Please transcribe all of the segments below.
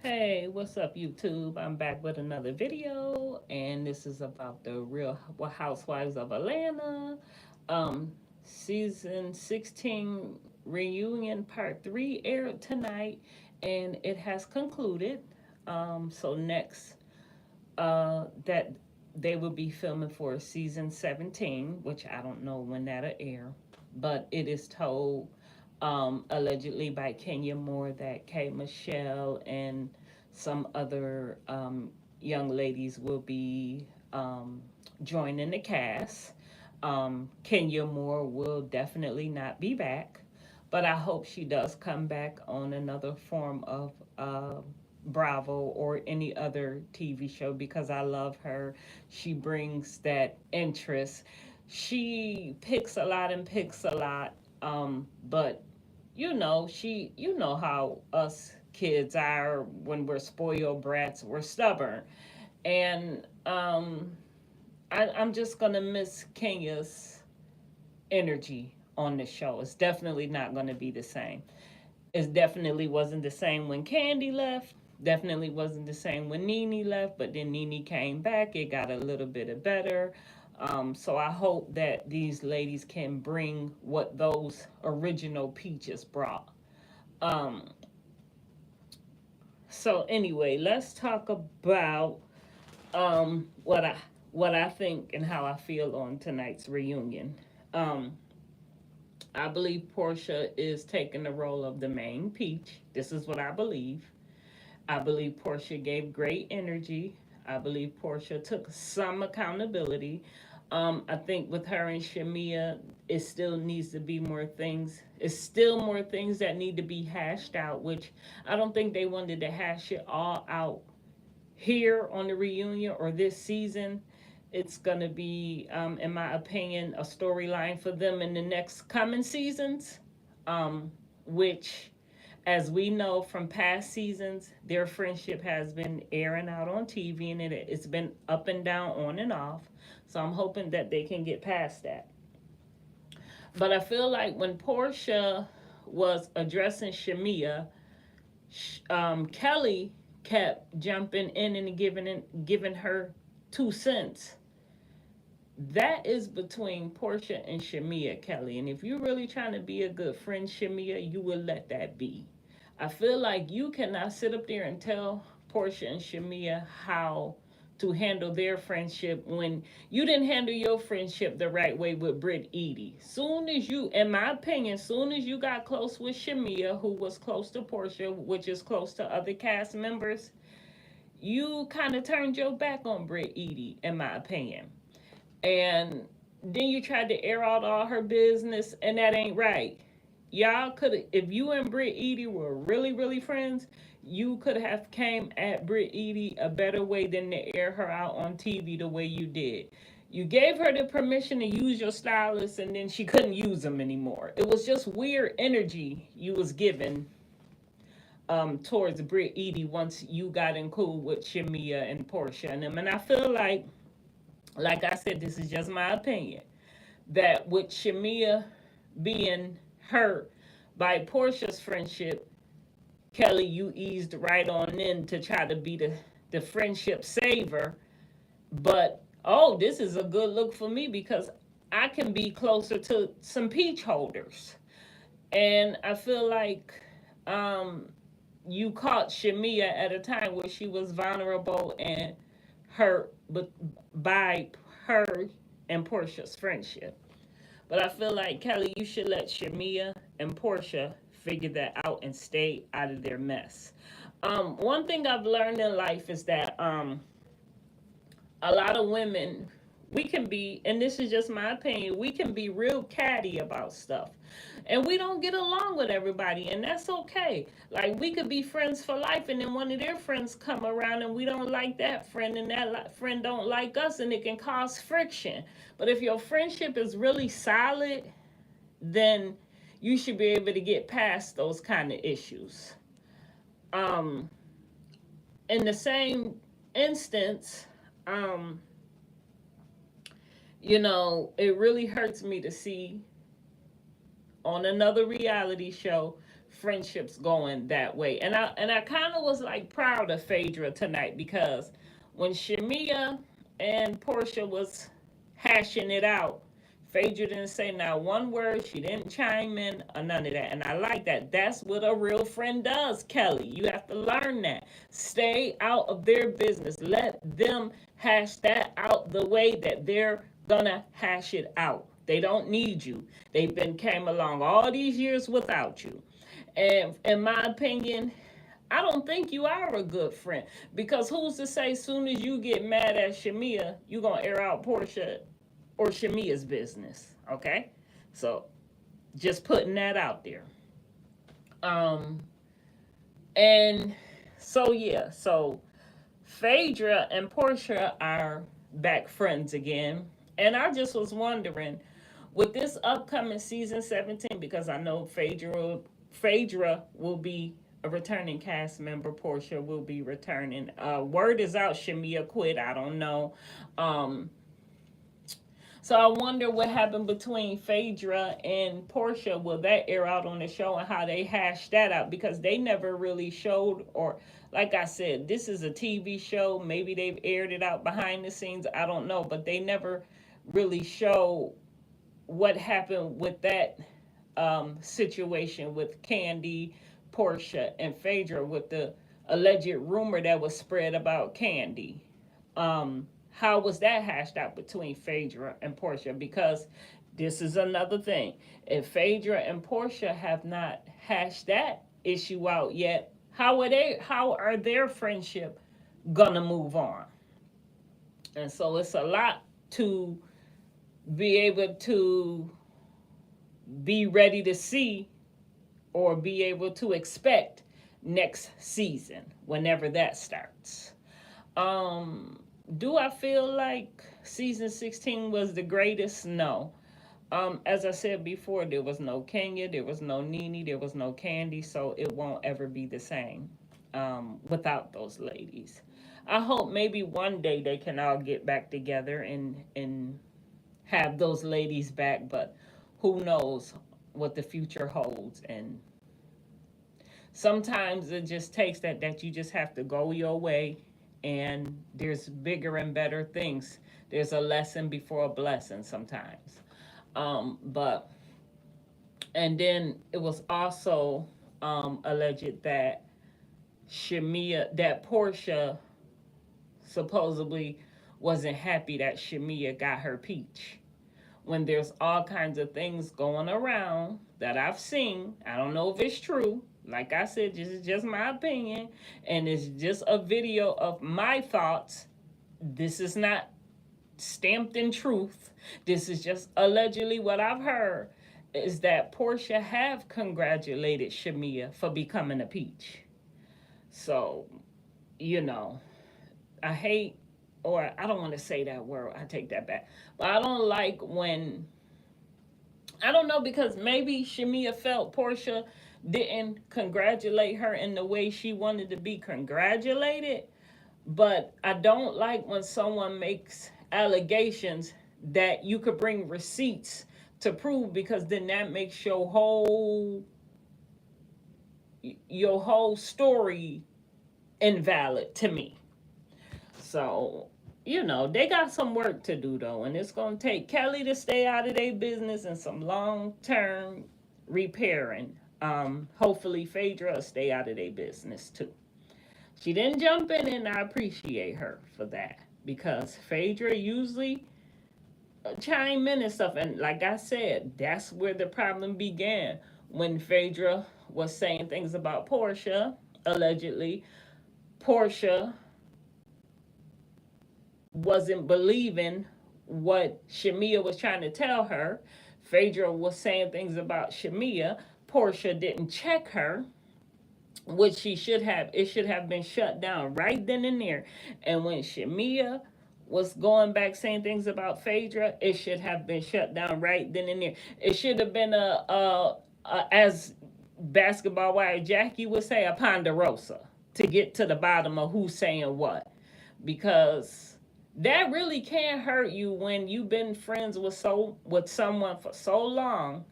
Hey, what's up, YouTube? I'm back with another video, and this is about the Real Housewives of Atlanta, um, season 16 reunion part 3 aired tonight, and it has concluded. So next, that they will be filming for season 17, which I don't know when that'll air, but it is told allegedly by Kenya Moore that K. Michelle and some other young ladies will be joining the cast. Kenya Moore will definitely not be back, but I hope she does come back on another form of Bravo or any other TV show because I love her. She brings that interest. She picks a lot and picks a lot, but you know how us kids are when we're spoiled brats, we're stubborn. And I'm just gonna miss Kenya's energy on the show. It's definitely not gonna be the same. It definitely wasn't the same when Candy left. Definitely wasn't the same when Nene left, but then Nene came back. It got a little bit better. So I hope that these ladies can bring what those original peaches brought. Um, so anyway, let's talk about um, what I what I think and how I feel on tonight's reunion. Um, I believe Portia is taking the role of the main peach. This is what I believe. I believe Portia gave great energy. I believe Portia took some accountability. I think with her and Shamia, it still needs to be more things. It's still more things that need to be hashed out, which I don't think they wanted to hash it all out here on the reunion or this season. It's going to be, in my opinion, a storyline for them in the next coming seasons, which, as we know from past seasons, their friendship has been airing out on TV and it's been up and down, on and off. So I'm hoping that they can get past that. But I feel like when Portia was addressing Shamia, Kelly kept jumping in and giving her 2 cents. That is between Portia and Shamia, Kelly. And if you're really trying to be a good friend, Shamia, you will let that be. I feel like you cannot sit up there and tell Portia and Shamia how to handle their friendship when you didn't handle your friendship the right way with Britt Edie. Soon as you, in my opinion, soon as you got close with Shamia, who was close to Portia, which is close to other cast members, you kind of turned your back on Britt Edie, in my opinion. And then you tried to air out all her business, and that ain't right. Y'all could, if you and Britt Edie were really, really friends, you could have came at Britt Edie a better way than to air her out on TV the way you did. You gave her the permission to use your stylist, and then she couldn't use them anymore. It was just weird energy you was giving towards Britt Edie once you got in cool with Shamia and Portia and them. And I feel like I said, this is just my opinion, that with Shamia being hurt by Portia's friendship, Kelly, you eased right on in to try to be the friendship saver. But, oh, this is a good look for me because I can be closer to some peach holders. And I feel like you caught Shamia at a time where she was vulnerable and hurt by her and Portia's friendship. But I feel like, Kelly, you should let Shamia and Portia figure that out and stay out of their mess. One thing I've learned in life is that a lot of women, we can be, and this is just my opinion, we can be real catty about stuff. And we don't get along with everybody, and that's okay. Like, we could be friends for life, and then one of their friends come around, and we don't like that friend, and that friend don't like us, and it can cause friction. But if your friendship is really solid, then you should be able to get past those kind of issues. Um, in the same instance, um, it really hurts me to see on another reality show friendships going that way. And I kind of was like proud of Phaedra tonight, because when Shamia and Portia was hashing it out, Phaedra didn't say not one word. She didn't chime in or none of that. And I like that. That's what a real friend does, Kelly. You have to learn that. Stay out of their business. Let them hash that out the way that they're gonna hash it out. They don't need you. They've been came along all these years without you. And in my opinion, I don't think you are a good friend, because who's to say soon as you get mad at Shamia, you gonna air out Portia or Shamia's business? Okay, so just putting that out there. Um, and so yeah, so Phaedra and Portia are back friends again, and I just was wondering with this upcoming season 17, because I know Phaedra will be a returning cast member. Portia will be returning. Word is out, Shamia quit. I don't know. Um, so I wonder what happened between Phaedra and Portia. Will that air out on the show, and how they hash that out? Because they never really showed, or like I said, this is a TV show. Maybe they've aired it out behind the scenes. I don't know, but they never really show what happened with that situation with Candy, Portia, and Phaedra, with the alleged rumor that was spread about Candy. How was that hashed out between Phaedra and Portia? Because this is another thing. If Phaedra and Portia have not hashed that issue out yet, how are their friendship gonna move on? And so it's a lot to be able to be ready to see, or be able to expect next season, whenever that starts. Do I feel like season 16 was the greatest? No. As I said before, there was no Kenya, there was no Nene, there was no Candy, so it won't ever be the same without those ladies. I hope maybe one day they can all get back together and have those ladies back, but who knows what the future holds. And sometimes it just takes that you just have to go your way, and there's bigger and better things. There's a lesson before a blessing sometimes. But and then it was also alleged that Portia supposedly wasn't happy that Shamia got her peach, when there's all kinds of things going around that I've seen. I don't know if it's true. Like I said, this is just my opinion, and it's just a video of my thoughts. This is not stamped in truth. This is just allegedly what I've heard, is that Portia have congratulated Shamia for becoming a peach. So, you know, I hate, or I don't want to say that word. I take that back. But I don't like when, I don't know, because maybe Shamia felt Portia didn't congratulate her in the way she wanted to be congratulated. But I don't like when someone makes allegations that you could bring receipts to prove, because then that makes your whole story invalid to me. So, they got some work to do though, and it's gonna take Kelly to stay out of their business and some long term repairing. Hopefully Phaedra will stay out of their business too. She didn't jump in, and I appreciate her for that, because Phaedra usually chime in and stuff. And like I said, that's where the problem began, when Phaedra was saying things about Portia. Allegedly, Portia wasn't believing what Shamia was trying to tell her. Phaedra was saying things about Shamia. Portia didn't check her, which she should have. It should have been shut down right then and there. And when Shamia was going back saying things about Phaedra, it should have been shut down right then and there. It should have been as basketball wire Jackie would say, a ponderosa, to get to the bottom of who's saying what. Because that really can hurt you when you've been friends with someone for so long,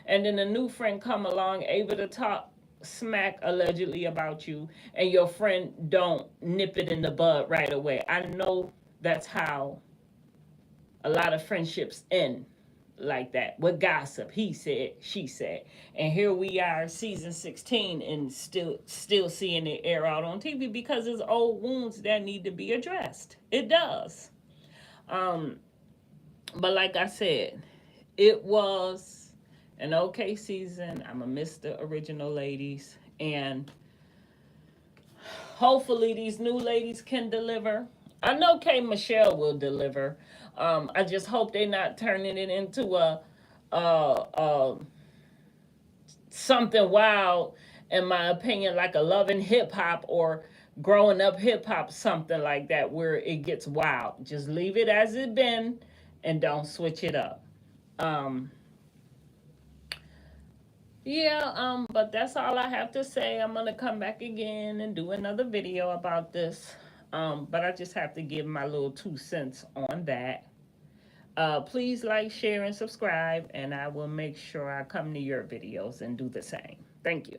and then a new friend come along able to talk smack allegedly about you, and your friend don't nip it in the bud right away. I know that's how a lot of friendships end, like that, with gossip. He said, she said, and here we are, season 16, and still seeing it air out on TV because there's old wounds that need to be addressed. It does. um but like I said, it was an okay season. I'm gonna miss the original ladies, and hopefully these new ladies can deliver. I know K Michelle will deliver. I just hope they're not turning it into a something wild, in my opinion, like a loving hip hop or growing up hip hop, something like that, where it gets wild. Just leave it as it been, and don't switch it up. Um, Yeah, but that's all I have to say. I'm gonna come back again and do another video about this. But I just have to give my little 2 cents on that. Please like, share, and subscribe, and I will make sure I come to your videos and do the same. Thank you.